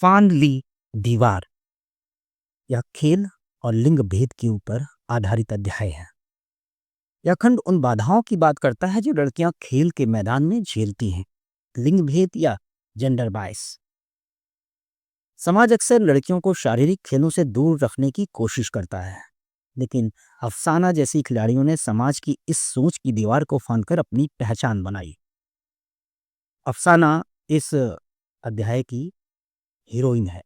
फान ली दीवार या खेल और लिंग भेद के ऊपर आधारित अध्याय है। यह खंड उन बाधाओं की बात करता है जो लड़कियां खेल के मैदान में झेलती हैं। लिंग भेद या जेंडर बायस। समाज अक्सर लड़कियों को शारीरिक खेलों से दूर रखने की कोशिश करता है, लेकिन अफसाना जैसी खिलाड़ियों ने समाज की इस सोच की दीवार को फांदकर अपनी पहचान बनाई। अफसाना इस अध्याय की हीरोइन है।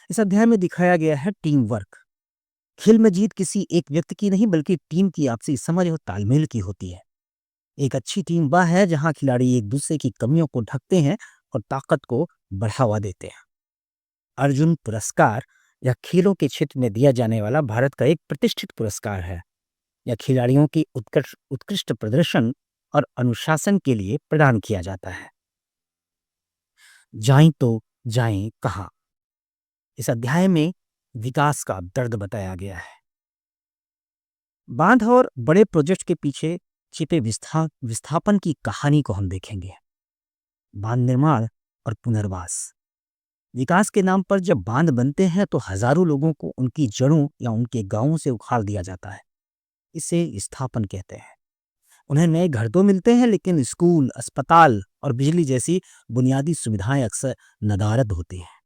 इस अध्याय में दिखाया गया है टीम वर्क। खेल में जीत किसी एक व्यक्ति की नहीं बल्कि टीम की आपसी समझ और तालमेल की होती है। एक अच्छी टीम वह है जहां खिलाड़ी एक दूसरे की कमियों को ढकते हैं और ताकत को बढ़ावा देते हैं। अर्जुन पुरस्कार यह खेलों के क्षेत्र में दिया जाने वाला भारत का एक प्रतिष्ठित पुरस्कार है। यह खिलाड़ियों की उत्कृष्ट उत्कृष्ट प्रदर्शन और अनुशासन के लिए प्रदान किया जाता है। जाएं तो जाएं कहां। इस अध्याय में विकास का दर्द बताया गया है। बांध और बड़े प्रोजेक्ट के पीछे छिपे विस्थापन की कहानी को हम देखेंगे। बांध निर्माण और पुनर्वास। विकास के नाम पर जब बांध बनते हैं तो हजारों लोगों को उनकी जड़ों या उनके गांवों से उखाड़ दिया जाता है। इसे विस्थापन कहते हैं। उन्हें नए घर तो मिलते हैं, लेकिन स्कूल, अस्पताल और बिजली जैसी बुनियादी सुविधाएं अक्सर नदारद होती हैं।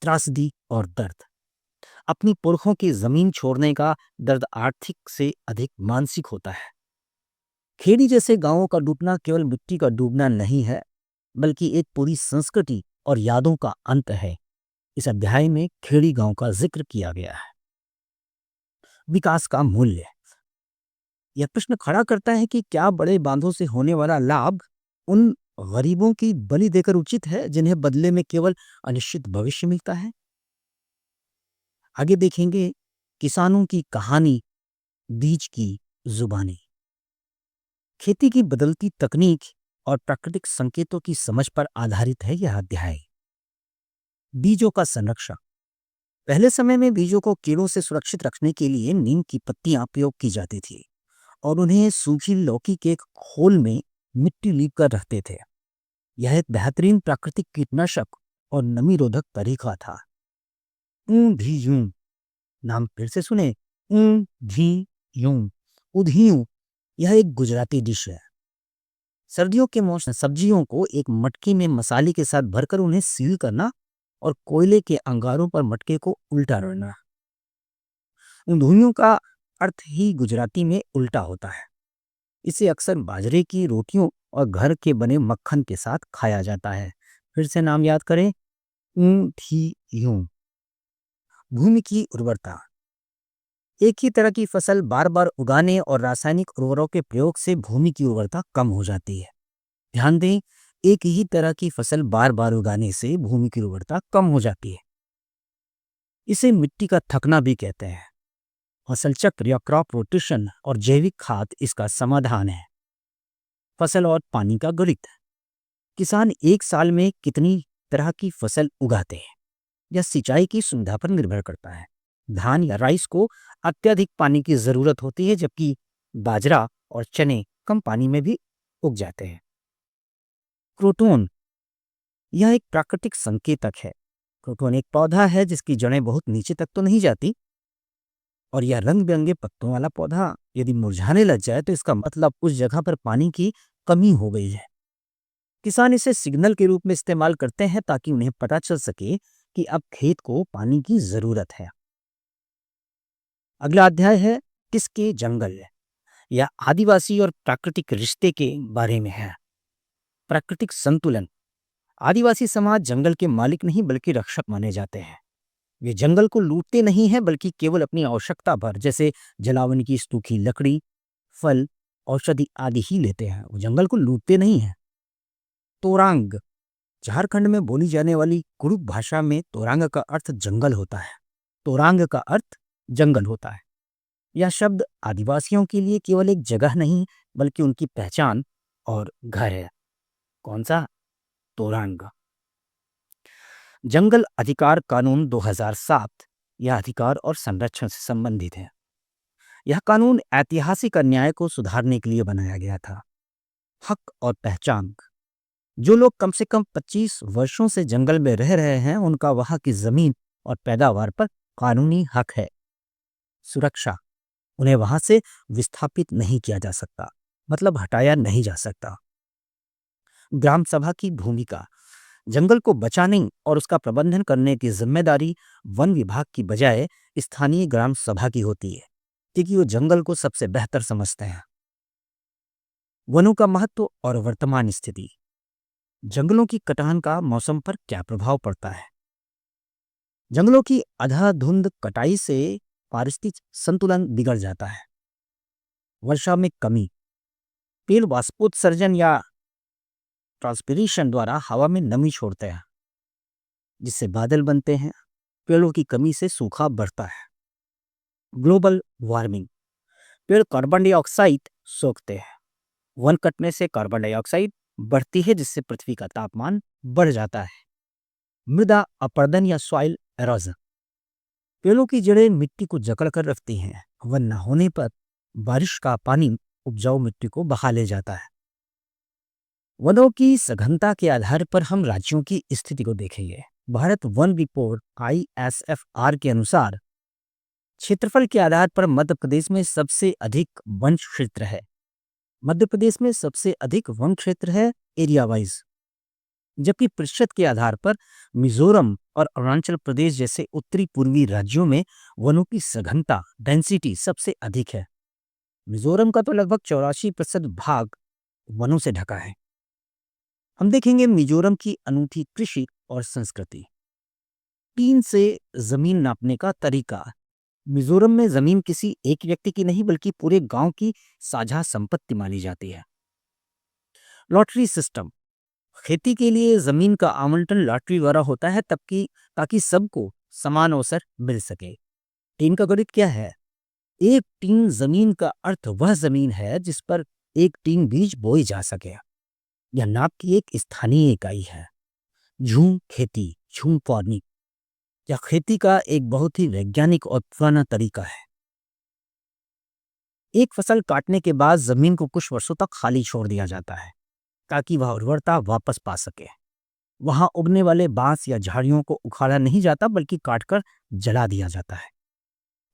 त्रासदी और दर्द। अपनी पुरखों की जमीन छोड़ने का दर्द आर्थिक से अधिक मानसिक होता है। खेड़ी जैसे गांवों का डूबना केवल मिट्टी का डूबना नहीं है, बल्कि एक पूरी संस्कृति और यादों का अंत है। इस अध्याय में खेड़ी गांव का जिक्र किया गया है। विकास का मूल्य। यह प्रश्न खड़ा करता है कि क्या बड़े बांधों से होने वाला लाभ उन गरीबों की बलि देकर उचित है जिन्हें बदले में केवल अनिश्चित भविष्य मिलता है। आगे देखेंगे किसानों की कहानी, बीज की जुबानी। खेती की बदलती तकनीक और प्राकृतिक संकेतों की समझ पर आधारित है यह अध्याय। बीजों का संरक्षण। पहले समय में बीजों को कीड़ों से सुरक्षित रखने के लिए नीम की पत्तियां प्रयोग की जाती थी और उन्हें सूखी लौकी के एक खोल में मिट्टी लीप कर रखते थे। यह एक बेहतरीन प्राकृतिक कीटनाशक और नमी रोधक तरीका था। ऊंधियूं। नाम फिर से सुने। ऊंधियूं। उधियूं यह एक गुजराती डिश है। सर्दियों के मौसम सब्जियों को एक मटकी में मसाले के साथ भरकर उन्हें सील करना और कोयले के अंगारों पर मटके को उल्टा रखना। ऊंधियूं का अर्थ ही गुजराती में उल्टा होता है। इसे अक्सर बाजरे की रोटियों और घर के बने मक्खन के साथ खाया जाता है। फिर से नाम याद करें। ऊंधियूं। भूमि की उर्वरता। एक ही तरह की फसल बार बार उगाने और रासायनिक उर्वरकों के प्रयोग से भूमि की उर्वरता कम हो जाती है। ध्यान दें, एक ही तरह की फसल बार बार उगाने से भूमि की उर्वरता कम हो जाती है। इसे मिट्टी का थकना भी कहते हैं। फसल चक्र या क्रॉप रोटेशन और जैविक खाद इसका समाधान है। फसल और पानी का गणित। किसान एक साल में कितनी तरह की फसल उगाते हैं यह सिंचाई की सुविधा पर निर्भर करता है। धान या राइस को अत्यधिक पानी की जरूरत होती है, जबकि बाजरा और चने कम पानी में भी उग जाते हैं। क्रोटोन यह एक प्राकृतिक संकेतक है। क्रोटोन एक पौधा है जिसकी जड़ें बहुत नीचे तक तो नहीं जाती और यह रंग बिरंगे पत्तों वाला पौधा यदि मुरझाने लग जाए तो इसका मतलब उस जगह पर पानी की कमी हो गई है। किसान इसे सिग्नल के रूप में इस्तेमाल करते हैं ताकि उन्हें पता चल सके कि अब खेत को पानी की जरूरत है। अगला अध्याय है किसके जंगल। यह आदिवासी और प्राकृतिक रिश्ते के बारे में है। प्राकृतिक संतुलन। आदिवासी समाज जंगल के मालिक नहीं बल्कि रक्षक माने जाते हैं। वे जंगल को लूटते नहीं हैं बल्कि केवल अपनी आवश्यकता भर, जैसे जलावन की सूखी लकड़ी, फल, औषधि आदि ही लेते हैं। वो जंगल को लूटते नहीं हैं। तोरांग। झारखंड में बोली जाने वाली कुरुक भाषा में तोरांग का अर्थ जंगल होता है। तोरांग का अर्थ जंगल होता है। यह शब्द आदिवासियों के लिए केवल एक जगह नहीं बल्कि उनकी पहचान और घर है। कौन सा? तोरांग। जंगल अधिकार कानून 2007 यह अधिकार और संरक्षण से संबंधित है। यह कानून ऐतिहासिक अन्याय को सुधारने के लिए बनाया गया था। हक और पहचान। जो लोग कम से कम 25 वर्षों से जंगल में रह रहे हैं, उनका वहां की जमीन और पैदावार पर कानूनी हक है। सुरक्षा, उन्हें वहां से विस्थापित नहीं किया जा सकता, मतलब हटाया नहीं जा सकता। ग्राम सभा की भूमिका, जंगल को बचाने और उसका प्रबंधन करने की जिम्मेदारी वन विभाग की बजाय स्थानीय ग्राम सभा की होती है, क्योंकि वो जंगल को सबसे बेहतर समझते हैं। वनों का महत्व और वर्तमान स्थिति, जंगलों की कटान का मौसम पर क्या प्रभाव पड़ता है। जंगलों की अंधाधुंध कटाई से पारिस्थितिक संतुलन बिगड़ जाता है। वर्षा में कमी, पेड़ वाष्पोत्सर्जन या ट्रांसपिरेशन द्वारा हवा में नमी छोड़ते हैं, जिससे बादल बनते हैं। पेड़ों की कमी से सूखा बढ़ता है। ग्लोबल वार्मिंग, पेड़ कार्बन डाइऑक्साइड सोखते हैं। वन कटने से कार्बन डाइऑक्साइड बढ़ती है, जिससे पृथ्वी का तापमान बढ़ जाता है। मृदा अपरदन या सॉइल एरोजन, पेड़ों की जड़ें मिट्टी को जकड़ कर रखती हैं। वन न होने पर बारिश का पानी उपजाऊ मिट्टी को बहा ले जाता है। वनों की सघनता के आधार पर हम राज्यों की स्थिति को देखेंगे। भारत वन रिपोर्ट ISFR के अनुसार क्षेत्रफल के आधार पर मध्य प्रदेश में सबसे अधिक वन क्षेत्र है। मध्य प्रदेश में सबसे अधिक वन क्षेत्र है एरिया वाइज, जबकि प्रतिशत के आधार पर मिजोरम और अरुणाचल प्रदेश जैसे उत्तरी पूर्वी राज्यों में वनों की सघनता डेंसिटी सबसे अधिक है। मिजोरम का तो लगभग 84% भाग वनों से ढका है। हम देखेंगे मिजोरम की अनूठी कृषि और संस्कृति। टीन से जमीन नापने का तरीका, मिजोरम में जमीन किसी एक व्यक्ति की नहीं बल्कि पूरे गांव की साझा संपत्ति मानी जाती है। लॉटरी सिस्टम, खेती के लिए जमीन का आवंटन लॉटरी द्वारा होता है ताकि सबको समान अवसर मिल सके। टीन का गणित क्या है? एक टीन जमीन का अर्थ वह जमीन है जिस पर एक टीन बीज बोई जा सके। यह नाप की एक स्थानीय इकाई है। झूम खेती, झूम फार्मिंग, यह खेती का एक बहुत ही वैज्ञानिक और पुराना तरीका है। एक फसल काटने के बाद जमीन को कुछ वर्षों तक खाली छोड़ दिया जाता है ताकि वह उर्वरता वापस पा सके। वहां उगने वाले बांस या झाड़ियों को उखाड़ा नहीं जाता बल्कि काटकर जला दिया जाता है।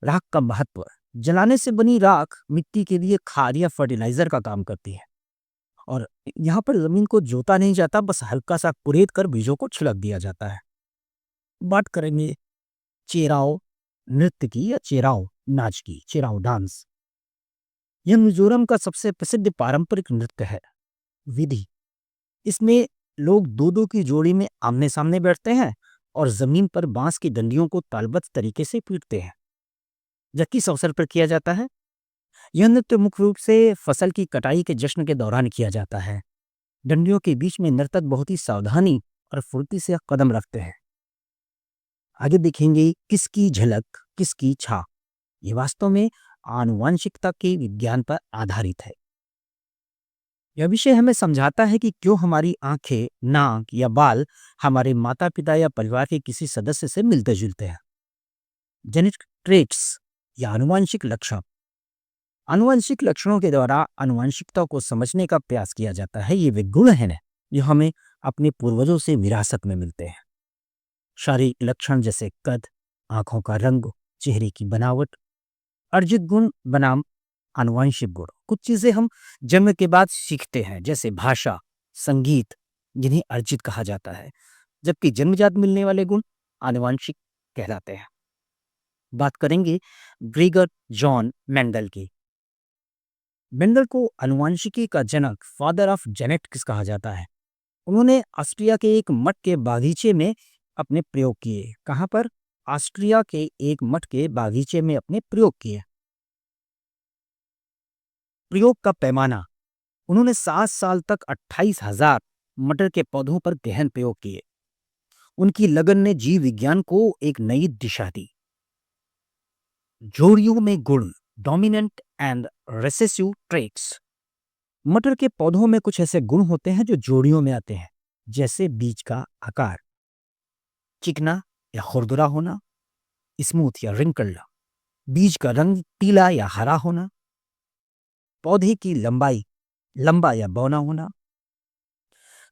राख का महत्व, जलाने से बनी राख मिट्टी के लिए खाद या फर्टिलाइजर का काम करती है। और यहाँ पर जमीन को जोता नहीं जाता, बस हल्का सा कुरेद कर बीजों को छिड़क दिया जाता है। बात करेंगे चेराओ नृत्य की या चेराओ नाच की। चेराओ डांस, यह मिजोरम का सबसे प्रसिद्ध पारंपरिक नृत्य है। विधि, इसमें लोग दो दो की जोड़ी में आमने सामने बैठते हैं और जमीन पर बांस की डंडियों को तालबद्ध तरीके से पीटते हैं। यह किस अवसर पर किया जाता है? यह नृत्य मुख्य रूप से फसल की कटाई के जश्न के दौरान किया जाता है। डंडियों के बीच में नर्तक बहुत ही सावधानी और फुर्ती से कदम रखते हैं। आगे देखेंगे किसकी झलक किसकी छा। ये वास्तव में आनुवंशिकता के विज्ञान पर आधारित है। यह विषय हमें समझाता है कि क्यों हमारी आंखें, नाक या बाल हमारे माता पिता या परिवार के किसी सदस्य से मिलते जुलते हैं। जेनेटिक ट्रेट्स या आनुवंशिक लक्षण, आनुवंशिक लक्षणों के द्वारा आनुवंशिकता को समझने का प्रयास किया जाता है। ये वे गुण हैं जो हमें अपने पूर्वजों से विरासत में मिलते हैं। शारीरिक लक्षण जैसे कद, आंखों का रंग, चेहरे की बनावट, अर्जित गुण बनाम आनुवंशिक गुण। कुछ चीजें हम जन्म के बाद सीखते हैं, जैसे भाषा, संगीत, जिन्हें अर्जित कहा जाता है, जबकि जन्मजात मिलने वाले गुण आनुवंशिक कहलाते हैं। बात करेंगे ग्रेगर जॉन मेंडल की। मेंडल को आनुवंशिकी का जनक, फादर ऑफ जेनेटिक्स कहा जाता है। उन्होंने ऑस्ट्रिया के एक मठ के बागीचे में अपने प्रयोग किए। कहां पर? ऑस्ट्रिया के एक मठ के बागीचे में अपने प्रयोग किए। प्रयोग का पैमाना, उन्होंने 7 साल तक 28,000 मटर के पौधों पर गहन प्रयोग किए। उनकी लगन ने जीव विज्ञान को एक नई दिशा दी। जोड़ियों में गुण, डोमिनेंट एंड रिसेसिव ट्रेट्स। मटर के पौधों में कुछ ऐसे गुण होते हैं जो जोड़ियों में आते हैं, जैसे बीज का आकार, चिकना या खुरदुरा होना, स्मूथ या रिंकल्ड, बीज का रंग पीला या हरा होना, पौधे की लंबाई लंबा या बौना होना,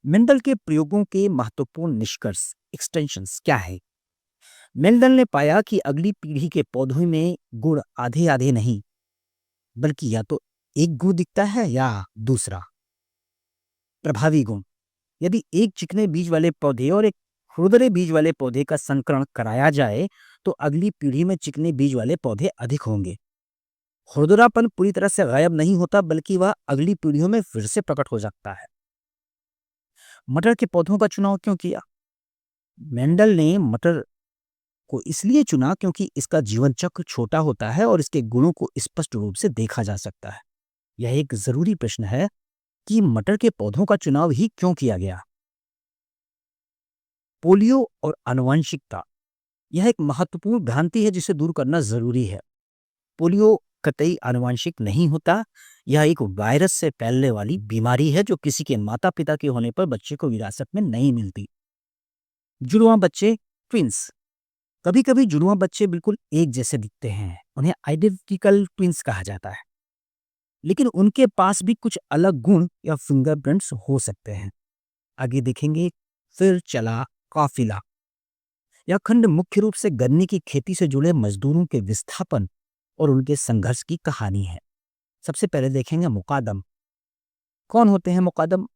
मेंडल के प्रयोगों के महत्वपूर्ण निष्कर्ष एक्सटेंशंस क्या है? मेंडल ने पाया कि अगली पीढ़ी के पौधों में गुण आधे आधे नहीं, बल्कि या तो एक गुण दिखता है या दूसरा। प्रभावी गुण, यदि एक चिकने बीज वाले पौधे और एक खुरदरे बीज वाले पौधे का संकरण कराया जाए तो अगली पीढ़ी में चिकने बीज वाले पौधे अधिक होंगे। खुरदरापन पूरी तरह से गायब नहीं होता, बल्कि वह अगली पीढ़ियों में फिर से प्रकट हो सकता है। मटर के पौधों का चुनाव क्यों किया? मेंडल ने मटर को इसलिए चुना क्योंकि इसका जीवन चक्र छोटा होता है और इसके गुणों को स्पष्ट रूप से देखा जा सकता है। यह एक जरूरी प्रश्न है कि मटर के पौधों का चुनाव ही क्यों किया गया। पोलियो और आनुवंशिकता, यह एक महत्वपूर्ण भ्रांति है जिसे दूर करना जरूरी है। पोलियो कतई आनुवंशिक नहीं होता। यह एक वायरस से फैलने वाली बीमारी है जो किसी के माता पिता के होने पर बच्चे को विरासत में नहीं मिलती। जुड़वां बच्चे, ट्विंस, कभी कभी जुड़वां बच्चे बिल्कुल एक जैसे दिखते हैं, उन्हें आइडेंटिकल ट्विंस कहा जाता है, लेकिन उनके पास भी कुछ अलग गुण या फिंगरप्रिंट्स हो सकते हैं। आगे देखेंगे। फिर चला काफिला। यह खंड मुख्य रूप से गन्ने की खेती से जुड़े मजदूरों के विस्थापन और उनके संघर्ष की कहानी है। सबसे पहले देखेंगे मुकादम। कौन होते हैं मुकादम?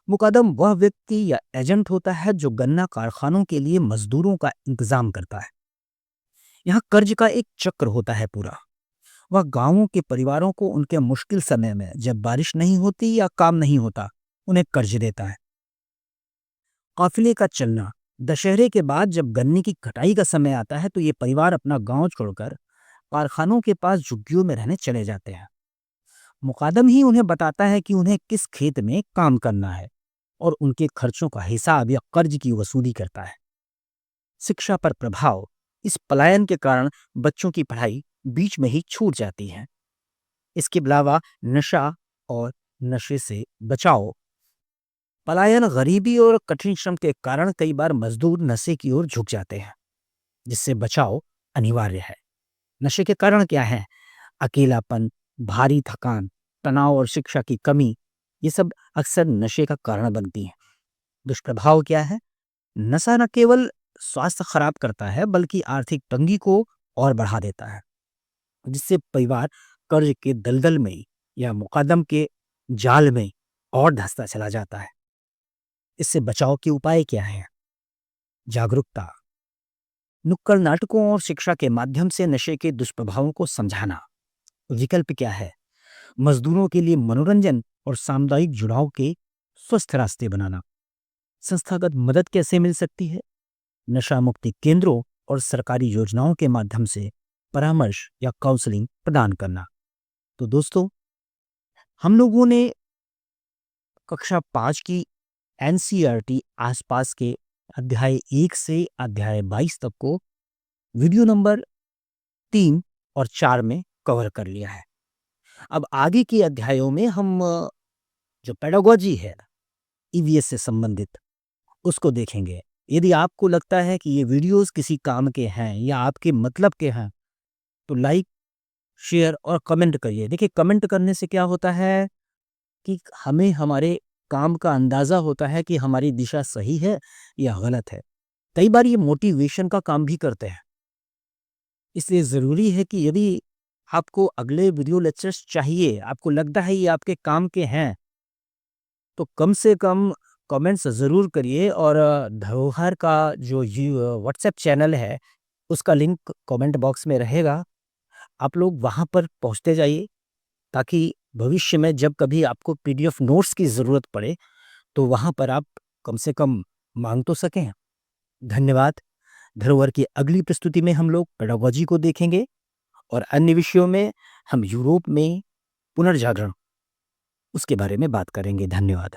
मुकादम वह व्यक्ति या एजेंट होता है जो गन्ना कारखानों के लिए मजदूरों का इंतजाम करता है। यहाँ कर्ज का एक चक्र होता है पूरा। वह गांवों के परिवारों को उनके मुश्किल समय में, जब बारिश नहीं होती या काम नहीं होता, उन्हें कर्ज देता है। काफिले का चलना, दशहरे के बाद जब गन्ने की कटाई का समय आता है तो ये परिवार अपना गांव छोड़कर कारखानों के पास झुग्गियों में रहने चले जाते हैं। मुकादम ही उन्हें बताता है कि उन्हें किस खेत में काम करना है और उनके खर्चों का हिसाब या कर्ज की वसूली करता है। शिक्षा पर प्रभाव, इस पलायन के कारण बच्चों की पढ़ाई बीच में ही छूट जाती है। इसके अलावा नशा और नशे से बचाव। पलायन, गरीबी और कठिन श्रम के कारण कई बार मजदूर नशे की ओर झुक जाते हैं, जिससे बचाव अनिवार्य है। नशे के कारण क्या है? अकेलापन, भारी थकान, तनाव और शिक्षा की कमी, ये सब अक्सर नशे का कारण बनती हैं। दुष्प्रभाव क्या है? नशा न केवल स्वास्थ्य खराब करता है बल्कि आर्थिक तंगी को और बढ़ा देता है, जिससे परिवार कर्ज के दलदल में या मुकदम के जाल में और धंसता चला जाता है। इससे बचाव के उपाय क्या हैं? जागरूकता, नुक्कड़ नाटकों और शिक्षा के माध्यम से नशे के दुष्प्रभावों को समझाना। विकल्प क्या है? मजदूरों के लिए मनोरंजन और सामुदायिक जुड़ाव के स्वस्थ रास्ते बनाना। संस्थागत मदद कैसे मिल सकती है? नशा मुक्ति केंद्रों और सरकारी योजनाओं के माध्यम से परामर्श या काउंसलिंग प्रदान करना। तो दोस्तों, हम लोगों ने कक्षा 5 की एनसीईआरटी आसपास के अध्याय 1 से अध्याय 22 तक को वीडियो नंबर 3 और 4 में कवर कर लिया है। अब आगे के अध्यायों में हम जो पेडागोजी है ईवीएस से संबंधित, उसको देखेंगे। यदि आपको लगता है कि ये वीडियोस किसी काम के हैं या आपके मतलब के हैं तो लाइक, शेयर और कमेंट करिए। देखिए, कमेंट करने से क्या होता है कि हमें हमारे काम का अंदाजा होता है कि हमारी दिशा सही है या गलत है। कई बार ये मोटिवेशन का काम भी करते हैं। इसलिए ज़रूरी है कि यदि आपको अगले वीडियो लेक्चर्स चाहिए, आपको लगता है ये आपके काम के हैं, तो कम से कम कमेंट्स ज़रूर करिए। और धरोहर का जो व्हाट्सएप चैनल है, उसका लिंक कमेंट बॉक्स में रहेगा। आप लोग वहाँ पर पहुँचते जाइए ताकि भविष्य में जब कभी आपको पीडीएफ नोट्स की ज़रूरत पड़े तो वहाँ पर आप कम से कम मांग तो सकें। धन्यवाद। धरोहर की अगली प्रस्तुति में हम लोग पेडागोजी को देखेंगे और अन्य विषयों में हम यूरोप में पुनर्जागरण, उसके बारे में बात करेंगे। धन्यवाद।